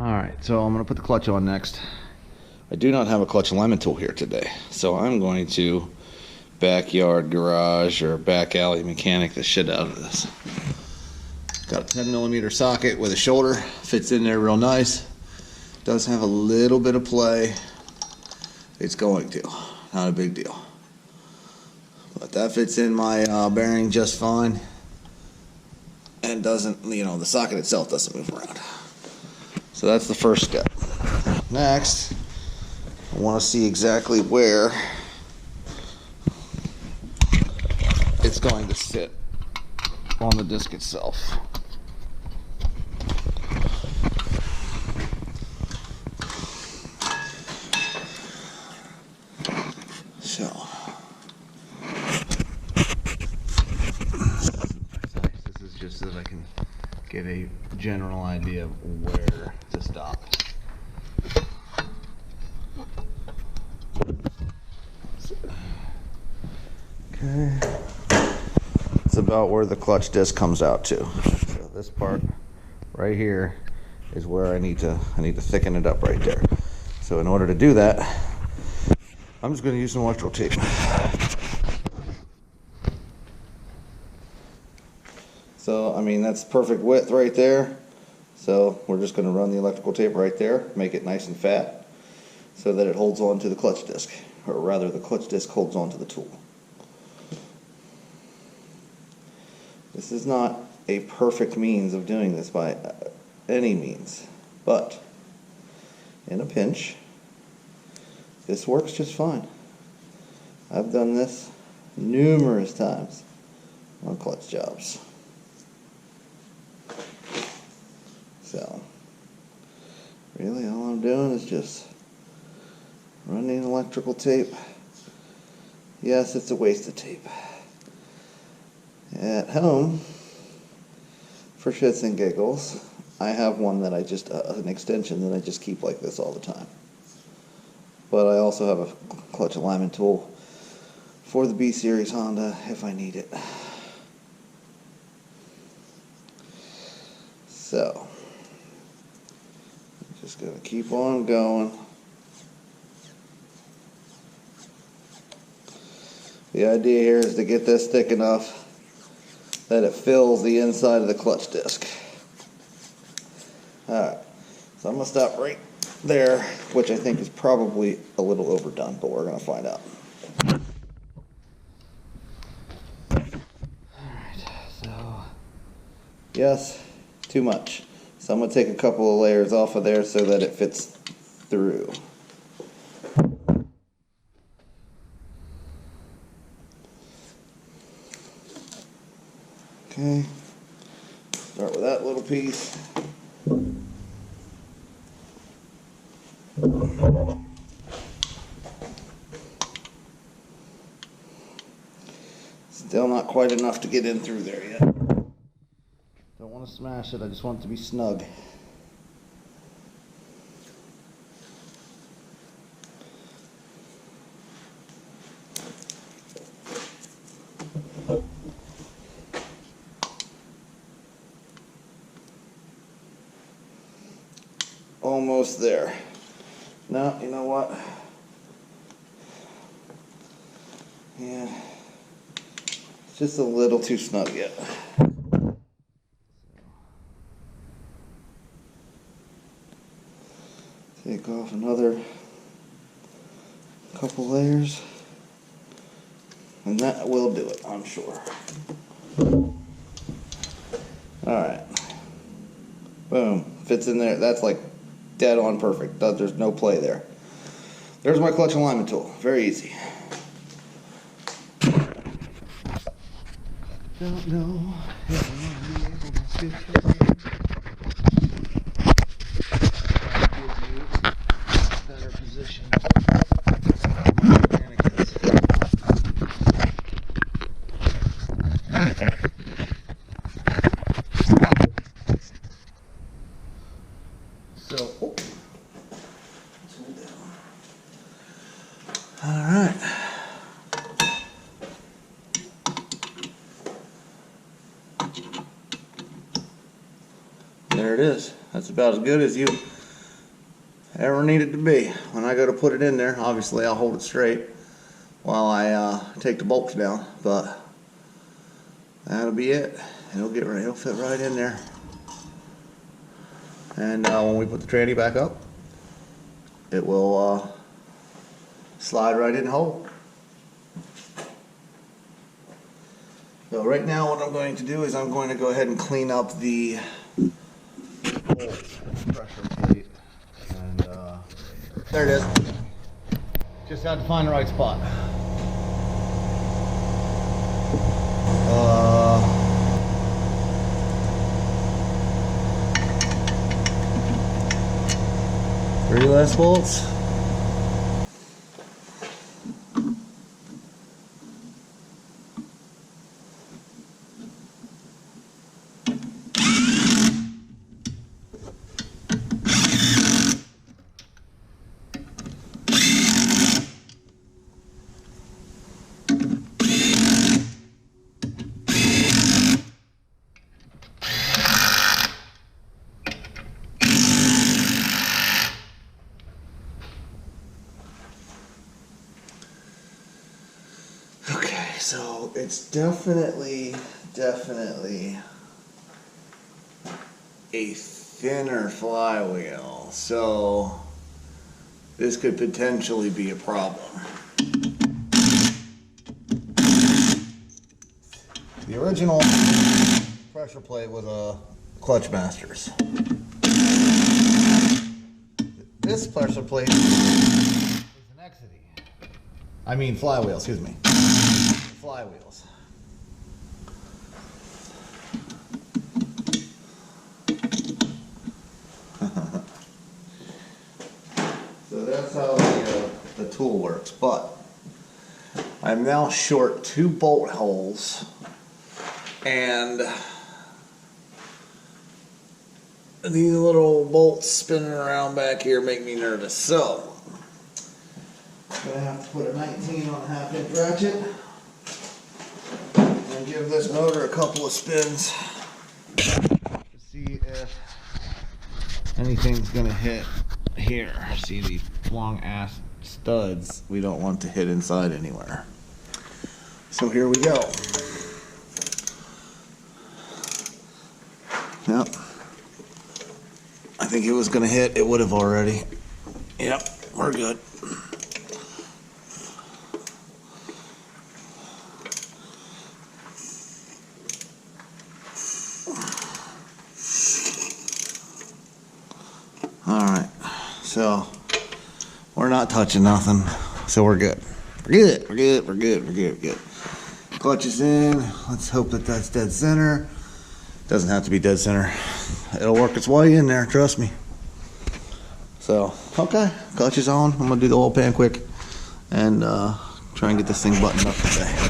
Alright, so I'm going to put the clutch on next. I do not have a clutch alignment tool here today, so I'm going to backyard garage or back alley mechanic the shit out of this. Got a 10mm socket with a shoulder, fits in there real nice. Does have a little bit of play. It's going to, not a big deal. But that fits in my bearing just fine. And doesn't, the socket itself doesn't move around. So that's the first step. Next, I want to see exactly where it's going to sit on the disc itself. So, this is just so that I can get a general idea of where to stop. Okay, it's about where the clutch disc comes out to. So this part right here is where I need to thicken it up right there. So in order to do that, I'm just going to use some electrical tape. So, that's perfect width right there. So we're just going to run the electrical tape right there, make it nice and fat, so that it holds on to the clutch disc, or rather the clutch disc holds on to the tool. This is not a perfect means of doing this by any means, but in a pinch, this works just fine. I've done this numerous times on clutch jobs. So, really all I'm doing is just running electrical tape. Yes, it's a waste of tape. At home, for shits and giggles, I have one that I just, an extension that I just keep like this all the time. But I also have a clutch alignment tool for the B series Honda if I need it. So, I'm just going to keep on going. The idea here is to get this thick enough that it fills the inside of the clutch disc. Alright, so I'm going to stop right there, which I think is probably a little overdone, but we're going to find out. Alright, so yes, too much. So I'm going to take a couple of layers off of there so that it fits through. Okay, start with that little piece. Still not quite enough to get in through there yet. Don't want to smash it, I just want it to be snug. Almost there. Now, you know what? Yeah, it's just a little too snug yet. Take off another couple layers, and that will do it, I'm sure. Alright. Boom. Fits in there. That's like dead on perfect. There's no play there. There's my clutch alignment tool. Very easy. Don't know if I'll be able to fit it. Give you a better position. So, tool down. All right. There it is. That's about as good as you ever needed to be. When I go to put it in there, obviously I'll hold it straight while I take the bolts down, but that'll be it. It'll fit right in there. And when we put the tranny back up, it will slide right in whole. So right now what I'm going to do is I'm going to go ahead and clean up the pressure plate. And there it is. Just had to find the right spot. Three less bolts. So it's definitely a thinner flywheel, so this could potentially be a problem. The original pressure plate was a Clutch Masters. This pressure plate is an Exidy. I mean flywheel, excuse me. Flywheels. So that's how the tool works, but I'm now short 2 bolt holes, and these little bolts spinning around back here make me nervous. So I'm gonna have to put a 19 on a 1/2 inch ratchet. Give this motor a couple of spins to see if anything's gonna hit here. See these long ass studs we don't want to hit inside anywhere. So here we go. Yep. I think it was gonna hit, it would have already. Yep, we're good. Alright, so we're not touching nothing, so we're good. We're good. Clutch is in. Let's hope that that's dead center. Doesn't have to be dead center. It'll work its way in there, trust me. So, okay, clutch is on. I'm gonna do the oil pan quick and try and get this thing buttoned up today.